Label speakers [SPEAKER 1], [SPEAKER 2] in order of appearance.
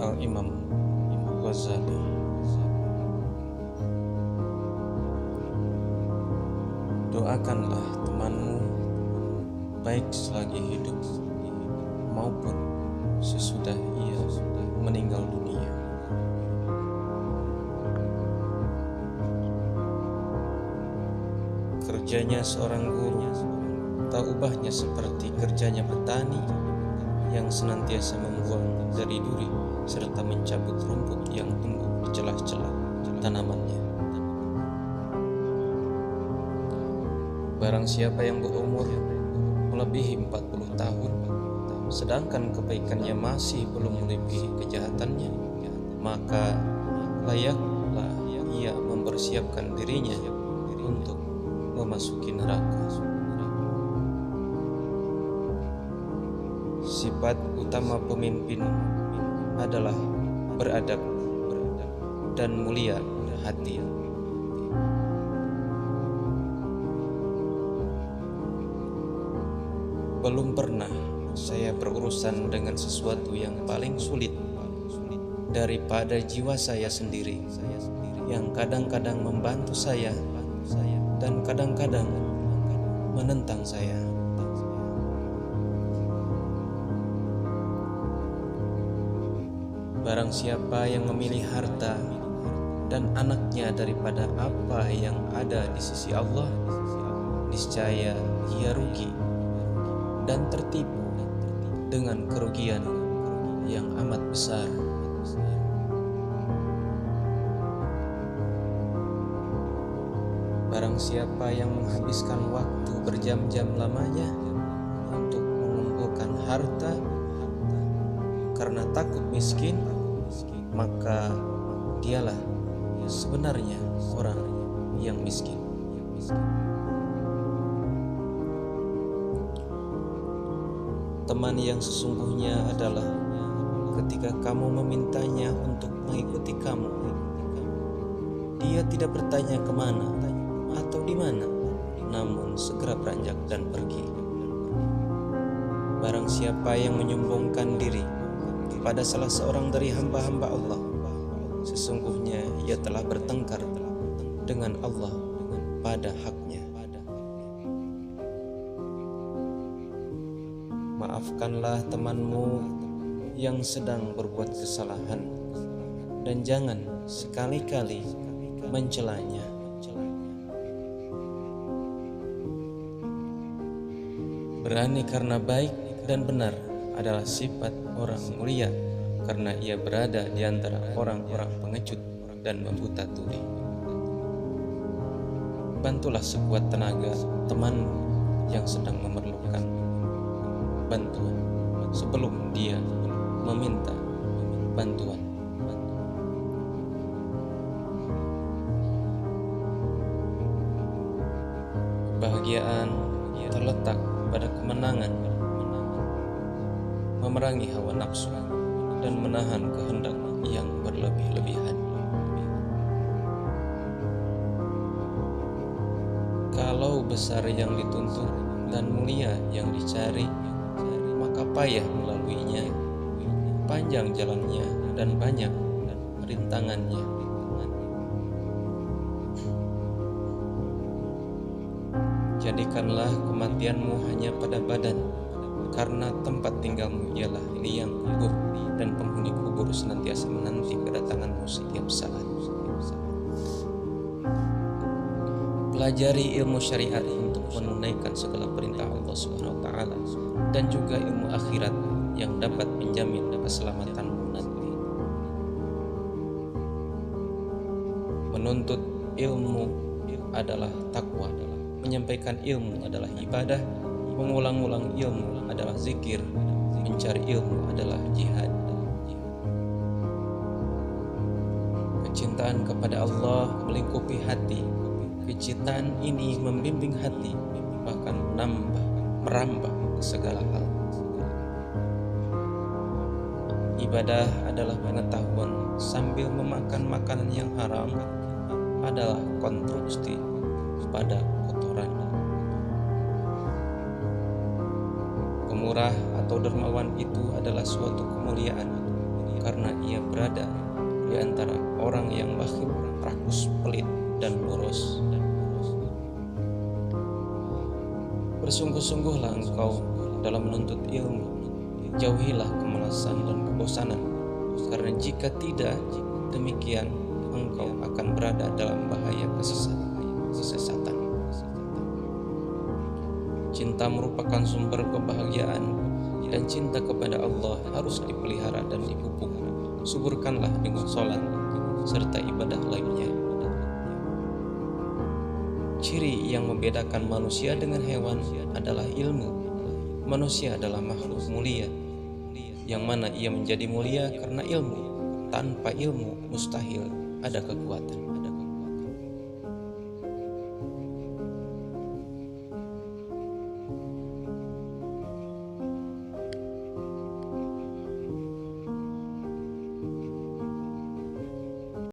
[SPEAKER 1] Al-Imam Ghazali. Doakanlah temanmu baik selagi hidup maupun sesudah ia meninggal dunia. Kerjanya seorang guru tak ubahnya seperti kerjanya petani yang senantiasa membuang dari duri serta mencabut rumput yang tumbuh di celah-celah tanamannya. Barang siapa yang berumur melebihi 40 tahun sedangkan kebaikannya masih belum melebihi kejahatannya, maka layaklah ia mempersiapkan dirinya untuk memasuki neraka. Sifat utama pemimpin adalah beradab dan mulia hati. Belum pernah saya berurusan dengan sesuatu yang paling sulit daripada jiwa saya sendiri, yang kadang-kadang membantu saya dan kadang-kadang menentang saya. Barang siapa yang memilih harta dan anaknya daripada apa yang ada di sisi Allah, niscaya ia rugi dan tertipu dengan kerugian yang amat besar. Barang siapa yang menghabiskan waktu berjam-jam lamanya untuk mengumpulkan harta karena takut miskin, maka dialah sebenarnya orang yang miskin. Teman yang sesungguhnya adalah ketika kamu memintanya untuk mengikuti kamu, dia tidak bertanya kemana atau di mana, namun segera beranjak dan pergi. Barang siapa yang menyombongkan diri kepada salah seorang dari hamba-hamba Allah, sesungguhnya ia telah bertengkar dengan Allah pada haknya. Maafkanlah temanmu yang sedang berbuat kesalahan dan jangan sekali-kali mencelanya. Berani karena baik dan benar adalah sifat orang mulia, karena ia berada di antara orang-orang pengecut dan membuta tuli. Bantulah sekuat tenaga temanmu yang sedang memerlukan bantuan sebelum dia meminta bantuan. Kebahagiaan terletak pada kemenangan, memerangi hawa nafsu dan menahan kehendak yang berlebih-lebihan. Kalau besar yang dituntut dan mulia yang dicari, maka payah melaluinya, panjang jalannya dan banyak rintangannya. Jadikanlah kematianmu hanya pada badan, karena tempat tinggalmu ialah liang kubur, dan penghuni kubur senantiasa menanti kedatanganmu setiap saat. Pelajari ilmu syariat untuk menunaikan segala perintah Allah SWT dan juga ilmu akhirat yang dapat menjamin keselamatanmu nanti. Menuntut ilmu adalah takwa, menyampaikan ilmu adalah ibadah, mengulang-ulang ilmu adalah zikir, mencari ilmu adalah jihad. Kecintaan kepada Allah melingkupi hati. Kecintaan ini membimbing hati, bahkan merambah ke segala hal. Ibadah adalah pengetahuan sambil memakan makanan yang haram adalah konstruksi pada kotoran. Kemurah atau dermawan itu adalah suatu kemuliaan, karena ia berada di antara orang yang bakhil, rakus, pelit, dan boros. Bersungguh-sungguhlah engkau dalam menuntut ilmu, jauhilah kemalasan dan kebosanan, karena jika tidak demikian engkau akan berada dalam bahaya kesesatan. Cinta merupakan sumber kebahagiaan, dan cinta kepada Allah harus dipelihara dan dipupuk. Suburkanlah dengan sholat serta ibadah lainnya. Ciri yang membedakan manusia dengan hewan adalah ilmu. Manusia adalah makhluk mulia, yang mana ia menjadi mulia karena ilmu. Tanpa ilmu mustahil ada kekuatan.